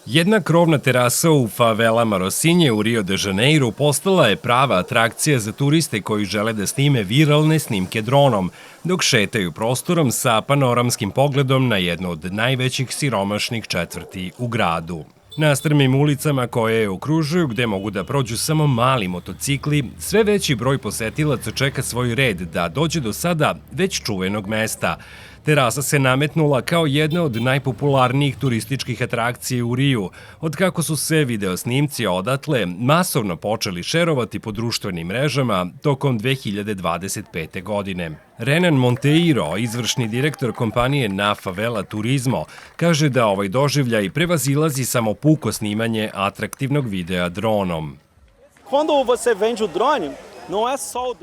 Jedna krovna terasa u favelama Rosinje u Rio de Janeiro postala je prava atrakcija za turiste koji žele da snime viralne snimke dronom, dok šetaju prostorom sa panoramskim pogledom na jednu od najvećih siromašnih četvrti u gradu. Na strmim ulicama koje je okružuju, gde mogu da prođu samo mali motocikli, sve veći broj posetilaca čeka svoj red da dođe do sada već čuvenog mesta. Terasa se nametnula kao jedna od najpopularnijih turističkih atrakcija u Riju, od kako su se videosnimci odatle masovno počeli šerovati po društvenim mrežama tokom 2025. godine. Renan Monteiro, izvršni direktor kompanije Na Favela Turismo, kaže da ovaj doživljaj prevazilazi samo puko snimanje atraktivnog videa dronom. Quando você vende o drone,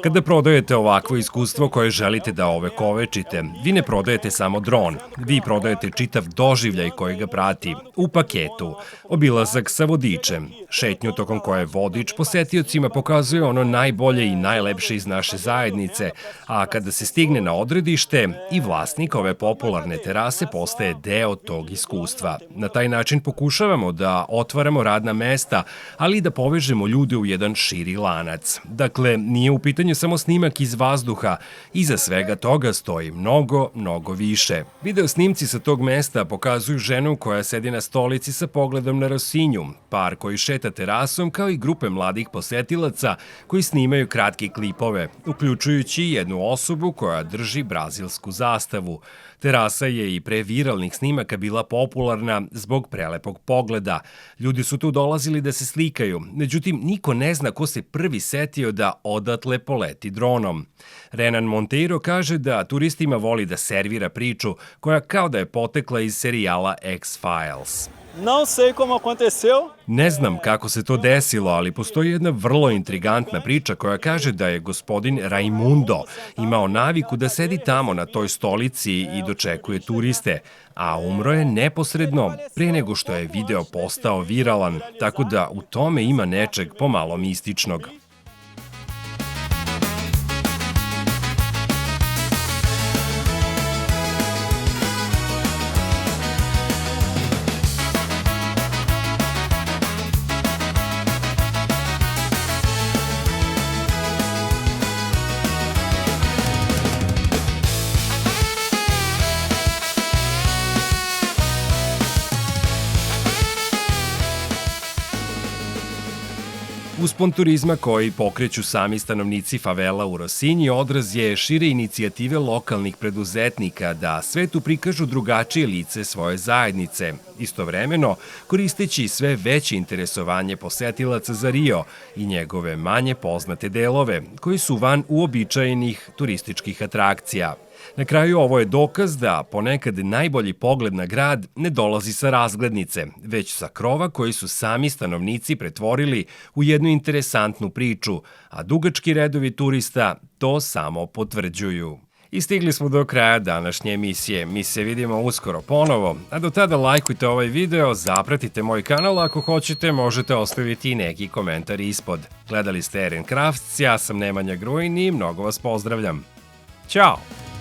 Kada prodajete ovakvo iskustvo koje želite da ovekovečite, vi ne prodajete samo dron, vi prodajete čitav doživljaj koji ga prati, u paketu, obilazak sa vodičem, šetnju tokom koje vodič posetiocima pokazuje ono najbolje i najlepše iz naše zajednice, a kada se stigne na odredište, i vlasnik ove popularne terase postaje deo tog iskustva. Na taj način pokušavamo da otvaramo radna mesta, ali i da povežemo ljude u jedan širi lanac. Dakle, nije u pitanju samo snimak iz vazduha, iza svega toga stoji mnogo više. Video snimci sa tog mesta pokazuju ženu koja sedi na stolici sa pogledom na Rosinju, par koji šeta terasom, kao i grupe mladih posetilaca koji snimaju kratke klipove, uključujući jednu osobu koja drži brazilsku zastavu. Terasa je i pre viralnih snimaka bila popularna zbog prelepog pogleda. Ljudi su tu dolazili da se slikaju, međutim niko ne zna ko se prvi setio da odatle poleti dronom. Renan Monteiro kaže da turistima voli da servira priču koja kao da je potekla iz serijala X-Files. não sei como aconteceu. Ne znam kako se to desilo, ali postoji jedna vrlo intrigantna priča koja kaže da je gospodin Raimundo imao naviku da sedi tamo na toj stolici i dočekuje turiste, a umro je neposredno pre nego što je video postao viralan, tako da u tome ima nečeg pomalo mističnog. Uspon turizma koji pokreću sami stanovnici favela u Rosinji odraz je šire inicijative lokalnih preduzetnika da svetu prikažu drugačije lice svoje zajednice, istovremeno koristeći sve veće interesovanje posetilaca za Rio i njegove manje poznate delove, koji su van uobičajenih turističkih atrakcija. Na kraju ovo je dokaz da ponekad najbolji pogled na grad ne dolazi sa razglednice, već sa krova koji su sami stanovnici pretvorili u jednu interesantnu priču, a dugački redovi turista to samo potvrđuju. I stigli smo do kraja današnje emisije. Mi se vidimo uskoro ponovo, a do tada lajkujte ovaj video, zapratite moj kanal, ako hoćete možete ostaviti i neki komentar ispod. Gledali ste Eren Crafts, ja sam Nemanja Grujin i mnogo vas pozdravljam. Ćao!